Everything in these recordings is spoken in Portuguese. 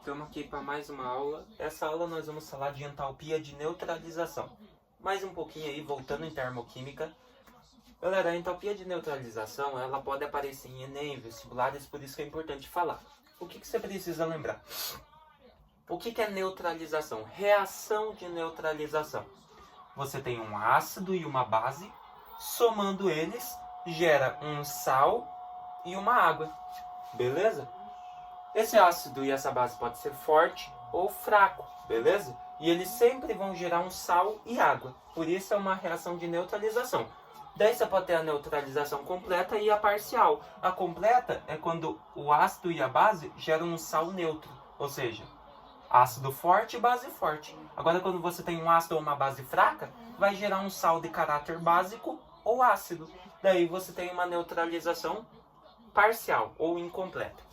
Estamos aqui para mais uma aula. Essa aula nós vamos falar de entalpia de neutralização. Mais um pouquinho aí, voltando em termoquímica. Galera, a entalpia de neutralização, ela pode aparecer em Enem, vestibulares, por isso que é importante falar. O que você precisa lembrar? O que é neutralização? Reação de neutralização. Você tem um ácido e uma base, somando eles, gera um sal e uma água. Beleza? Esse ácido e essa base pode ser forte ou fraco, beleza? E eles sempre vão gerar um sal e água. Por isso é uma reação de neutralização. Daí você pode ter a neutralização completa e a parcial. A completa é quando o ácido e a base geram um sal neutro. Ou seja, ácido forte e base forte. Agora quando você tem um ácido ou uma base fraca, vai gerar um sal de caráter básico ou ácido. Daí você tem uma neutralização parcial ou incompleta.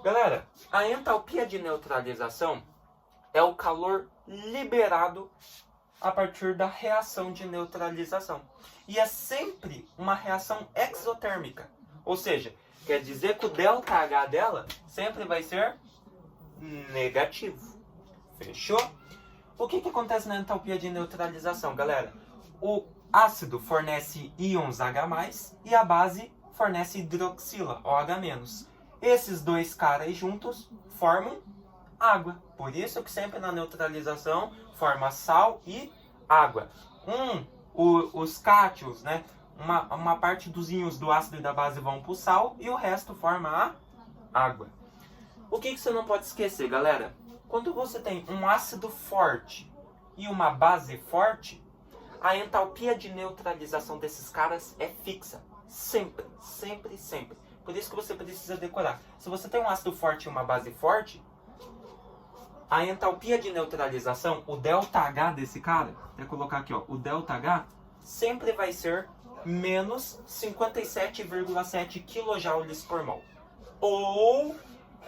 Galera, a entalpia de neutralização é o calor liberado a partir da reação de neutralização. E é sempre uma reação exotérmica. Ou seja, quer dizer que o ΔH dela sempre vai ser negativo. Fechou? O que acontece na entalpia de neutralização, galera? O ácido fornece íons H+, e a base fornece hidroxila, OH-. Esses dois caras juntos formam água. Por isso que sempre na neutralização forma sal e água. Os cátions, né? Uma parte dos íons do ácido e da base vão para o sal e o resto forma a água. O que você não pode esquecer, galera? Quando você tem um ácido forte e uma base forte, a entalpia de neutralização desses caras é fixa. Sempre, sempre, sempre. Por isso que você precisa decorar. Se você tem um ácido forte e uma base forte, a entalpia de neutralização, o ΔH desse cara, vou colocar aqui, ó, o ΔH sempre vai ser menos 57,7 kJ por mol. Ou,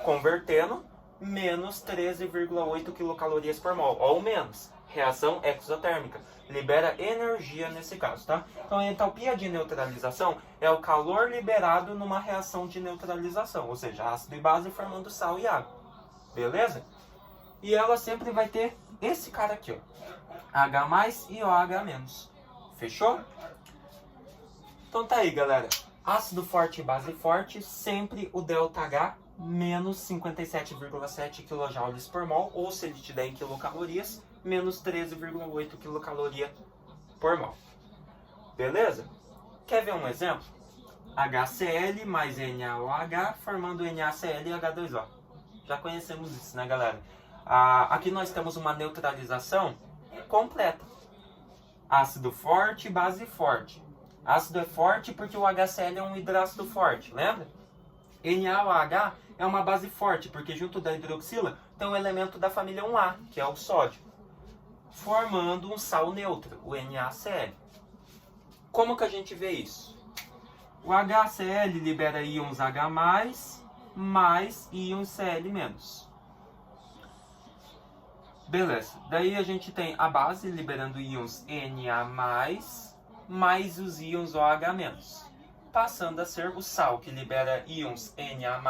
convertendo, menos 13,8 kcal por mol. Ou menos. Reação exotérmica. Libera energia nesse caso, tá? Então a entalpia de neutralização é o calor liberado numa reação de neutralização. Ou seja, ácido e base formando sal e água. Beleza? E ela sempre vai ter esse cara aqui, ó. H+ e OH-. Fechou? Então tá aí, galera. Ácido forte e base forte, sempre o ΔH menos 57,7 kJ por mol. Ou se ele te der em quilocalorias, menos 13,8 kcal por mol. Beleza? Quer ver um exemplo? HCl mais NaOH formando NaCl e H2O. Já conhecemos isso, né, galera? Aqui nós temos uma neutralização completa. Ácido forte, base forte. Ácido é forte porque o HCl é um hidrácido forte, lembra? NaOH é uma base forte porque junto da hidroxila tem um elemento da família 1A, que é o sódio, formando um sal neutro, o NaCl. Como que a gente vê isso? O HCl libera íons H+, mais íons Cl-. Beleza. Daí a gente tem a base liberando íons Na+, mais os íons OH-. Passando a ser o sal, que libera íons Na+,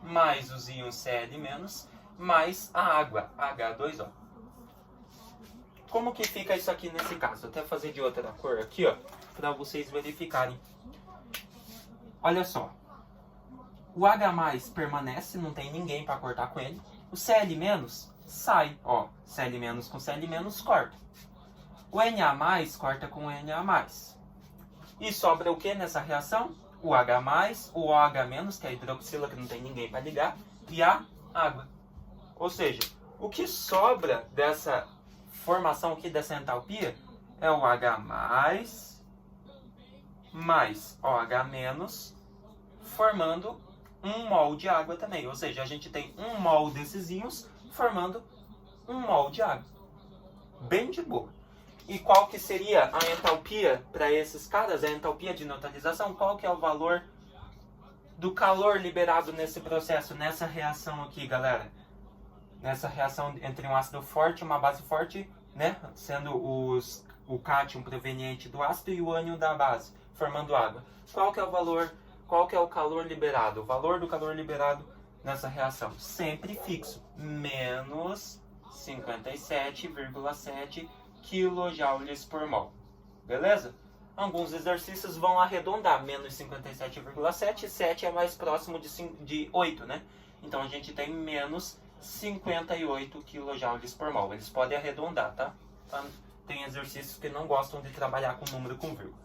mais os íons Cl-, mais a água, H2O. Como que fica isso aqui nesse caso? Vou até fazer de outra cor aqui, ó, para vocês verificarem. Olha só. O H+ permanece, não tem ninguém para cortar com ele. O Cl- sai, ó. Cl- com Cl- corta. O Na+ corta com o Na+. E sobra o que nessa reação? O H+, o OH-, que é a hidroxila, que não tem ninguém para ligar, e a água. Ou seja, o que sobra dessa formação aqui, dessa entalpia, é o H+, mais OH-, formando 1 mol de água também. Ou seja, a gente tem 1 mol desses íons formando 1 mol de água. Bem de boa. E qual que seria a entalpia para esses caras? A entalpia de neutralização? Qual que é o valor do calor liberado nesse processo, nessa reação aqui, galera? Nessa reação entre um ácido forte e uma base forte, né? Sendo o cátion proveniente do ácido e o ânion da base, formando água. Qual que é o valor? Qual que é o calor liberado? O valor do calor liberado nessa reação? Sempre fixo. Menos 57,7 kJ por mol. Beleza? Alguns exercícios vão arredondar. Menos 57,7. 7 é mais próximo de 8, né? Então a gente tem menos 58 kJ por mol. Eles podem arredondar, tá? Tem exercícios que não gostam de trabalhar com número com vírgula.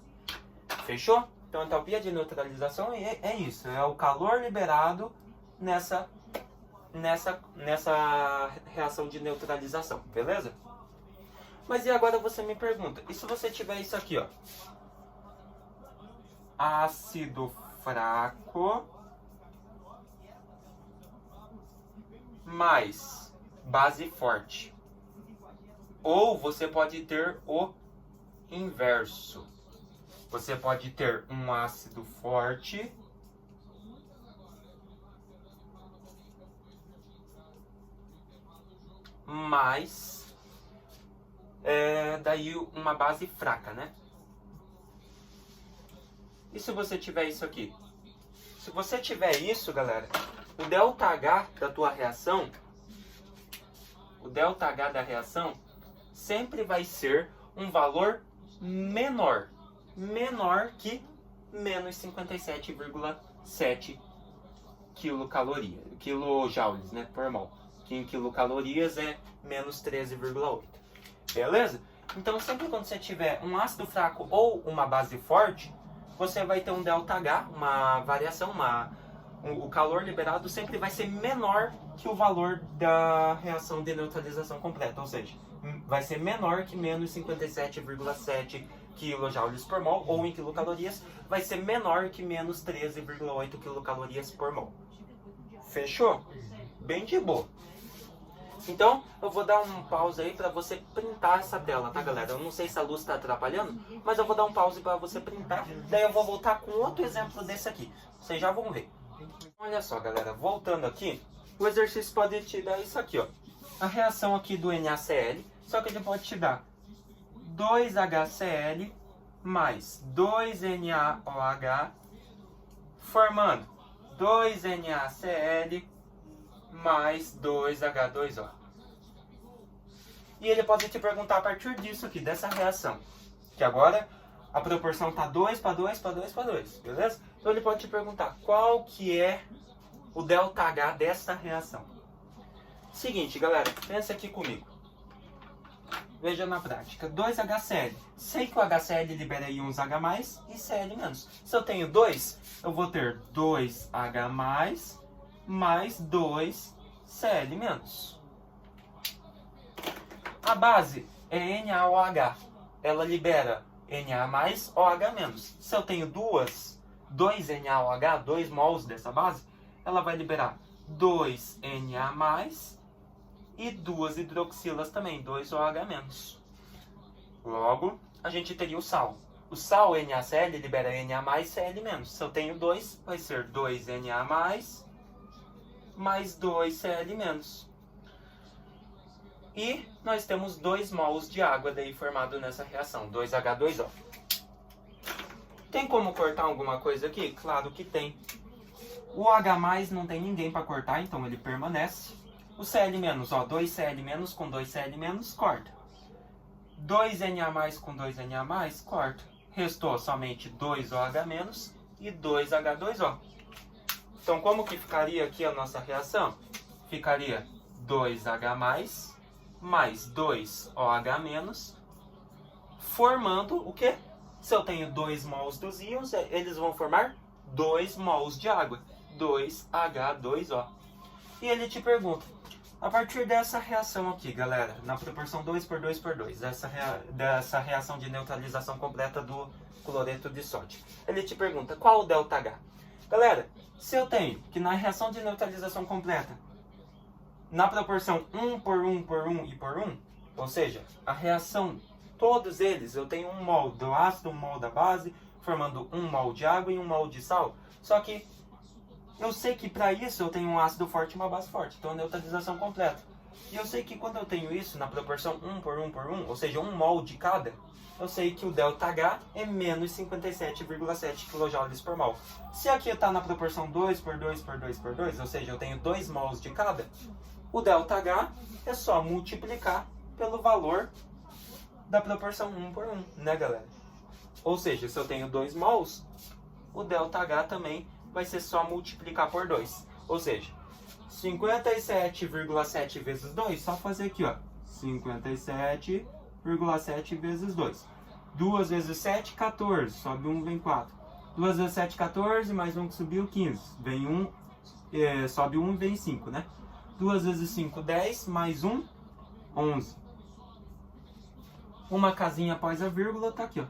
Fechou? Então a entalpia de neutralização é isso. É o calor liberado nessa reação de neutralização. Beleza? Mas e agora você me pergunta. E se você tiver isso aqui, ó? Ácido fraco mais base forte. Ou você pode ter o inverso. Você pode ter um ácido forte mais daí uma base fraca, né? E se você tiver isso aqui? Se você tiver isso, galera, o ΔH da tua reação, o ΔH da reação sempre vai ser um valor menor que menos 57,7 quilojoules, né, por mol. Que em quilocalorias é menos 13,8. Beleza? Então sempre quando você tiver um ácido fraco ou uma base forte, você vai ter um ΔH, uma variação, o calor liberado sempre vai ser menor que o valor da reação de neutralização completa, ou seja, vai ser menor que menos 57,7 kJ por mol, ou em quilocalorias, vai ser menor que menos 13,8 kcal por mol. Fechou? Bem de boa. Então, eu vou dar um pause aí para você printar essa tela, tá, galera? Eu não sei se a luz está atrapalhando, mas eu vou dar um pause para você printar. Daí eu vou voltar com outro exemplo desse aqui. Vocês já vão ver. Olha só, galera. Voltando aqui, o exercício pode te dar isso aqui, ó. A reação aqui do NaCl, só que ele pode te dar 2HCl mais 2NaOH, formando 2NaCl mais 2H2O. E ele pode te perguntar a partir disso aqui, dessa reação. Que agora a proporção está 2 para 2 para 2 para 2, beleza? Então ele pode te perguntar qual que é o ΔH dessa reação. Seguinte, galera, pensa aqui comigo. Veja na prática. 2HCl. Sei que o HCl libera íons H+, e Cl-. Se eu tenho 2, eu vou ter 2H+, mais 2Cl-. A base é NaOH. Ela libera Na+, OH-. Se eu tenho 2 NaOH, 2 mols dessa base, ela vai liberar 2 Na+, e 2 hidroxilas também, 2 OH-. Logo, a gente teria o sal. O sal NaCl libera Na+, Cl-. Se eu tenho 2, vai ser 2 Na+, mais 2 Cl-. E nós temos 2 mols de água daí formado nessa reação, 2H2O. Tem como cortar alguma coisa aqui? Claro que tem. O H+ não tem ninguém para cortar, então ele permanece. O Cl-, ó, 2Cl- com 2Cl- corta. 2Na+ com 2Na+, corta. Restou somente 2OH- e 2H2O. Então como que ficaria aqui a nossa reação? Ficaria 2H+, mais 2OH-, formando o quê? Se eu tenho 2 mols dos íons, eles vão formar 2 mols de água, 2H2O. E ele te pergunta, a partir dessa reação aqui, galera, na proporção 2 por 2 por 2, dessa reação de neutralização completa do cloreto de sódio, ele te pergunta, qual o ΔH? Galera, se eu tenho que na reação de neutralização completa, na proporção 1 por 1 por 1 e por 1, ou seja, a reação, todos eles, eu tenho 1 mol do ácido, 1 mol da base, formando 1 mol de água e 1 mol de sal. Só que eu sei que para isso eu tenho um ácido forte e uma base forte, então neutralização completa. E eu sei que quando eu tenho isso na proporção 1 por 1 por 1, ou seja, 1 mol de cada, eu sei que o ΔH é menos 57,7 kJ por mol. Se aqui está na proporção 2 por 2 por 2 por 2, ou seja, eu tenho 2 mols de cada, o ΔH é só multiplicar pelo valor da proporção 1 por 1, né, galera? Ou seja, se eu tenho 2 mols, o ΔH também vai ser só multiplicar por 2. Ou seja, 57,7 vezes 2, só fazer aqui, ó. 57,7 vezes 2. 2 vezes 7, 14. Sobe 1, vem 4. 2 vezes 7, 14. Mais 1 que subiu, 15. Vem 1, sobe 1 e vem 5, né? 2 vezes 5, 10. Mais 1, 11. Uma casinha após a vírgula, tá aqui, ó.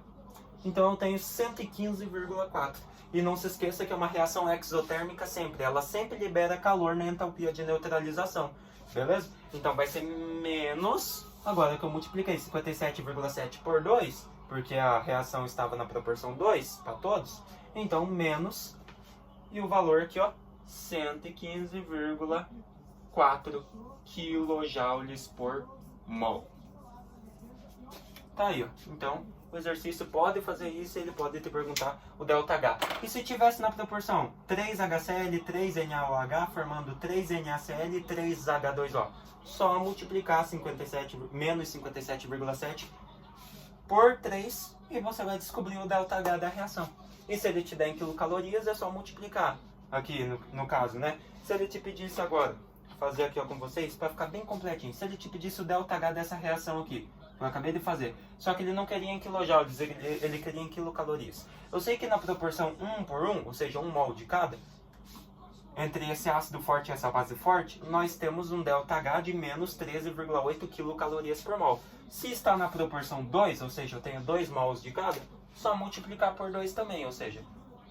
Então eu tenho 115,4. E não se esqueça que é uma reação exotérmica sempre. Ela sempre libera calor na entalpia de neutralização. Beleza? Então vai ser menos... Agora que eu multipliquei 57,7 por 2, porque a reação estava na proporção 2 para todos. Então menos... E o valor aqui, ó. 115,4 kJ por mol. Tá aí, ó. Então... O exercício pode fazer isso e ele pode te perguntar o ΔH. E se tivesse na proporção 3HCl, 3NaOH, formando 3NaCl e 3H2O? Só multiplicar menos 57,7 por 3 e você vai descobrir o ΔH da reação. E se ele te der em quilocalorias, é só multiplicar. Aqui no caso, né? Se ele te pedisse agora, fazer aqui ó, com vocês, para ficar bem completinho. Se ele te pedisse o ΔH dessa reação aqui, eu acabei de fazer. Só que ele não queria em kilojoules, ele queria em quilocalorias. Eu sei que na proporção 1 por 1, ou seja, 1 mol de cada, entre esse ácido forte e essa base forte, nós temos um ΔH de menos 13,8 quilocalorias por mol. Se está na proporção 2, ou seja, eu tenho 2 mols de cada, só multiplicar por 2 também, ou seja,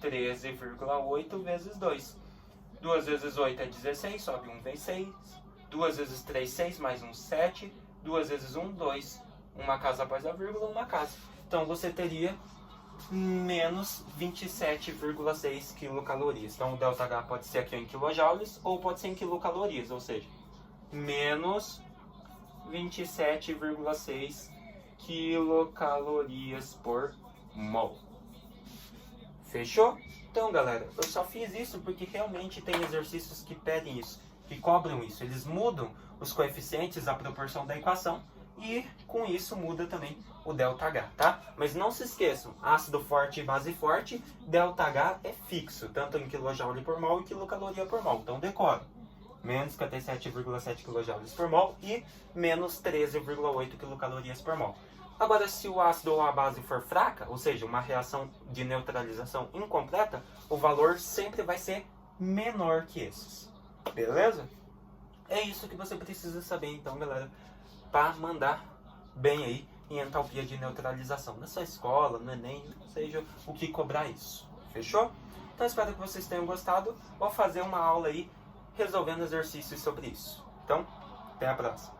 13,8 vezes 2. 2 vezes 8 é 16, sobe 1, vem 6. 2 vezes 3, 6, mais 1, 7. 2 vezes 1, 2. Uma casa após a vírgula, uma casa. Então você teria menos 27,6 quilocalorias. Então o ΔH pode ser aqui em quilojoules ou pode ser em quilocalorias, ou seja, menos 27,6 quilocalorias por mol. Fechou? Então, galera, eu só fiz isso porque realmente tem exercícios que pedem isso, que cobram isso. Eles mudam os coeficientes, a proporção da equação, e com isso muda também o ΔH, tá? Mas não se esqueçam, ácido forte e base forte, ΔH é fixo, tanto em kJ por mol e quilocaloria por mol. Então decora, menos 57,7 kJ por mol e menos 13,8 quilocalorias por mol. Agora, se o ácido ou a base for fraca, ou seja, uma reação de neutralização incompleta, o valor sempre vai ser menor que esses. Beleza? É isso que você precisa saber, então, galera, para mandar bem aí em entalpia de neutralização. Na sua escola, no Enem, seja o que cobrar isso. Fechou? Então, espero que vocês tenham gostado. Vou fazer uma aula aí resolvendo exercícios sobre isso. Então, até a próxima.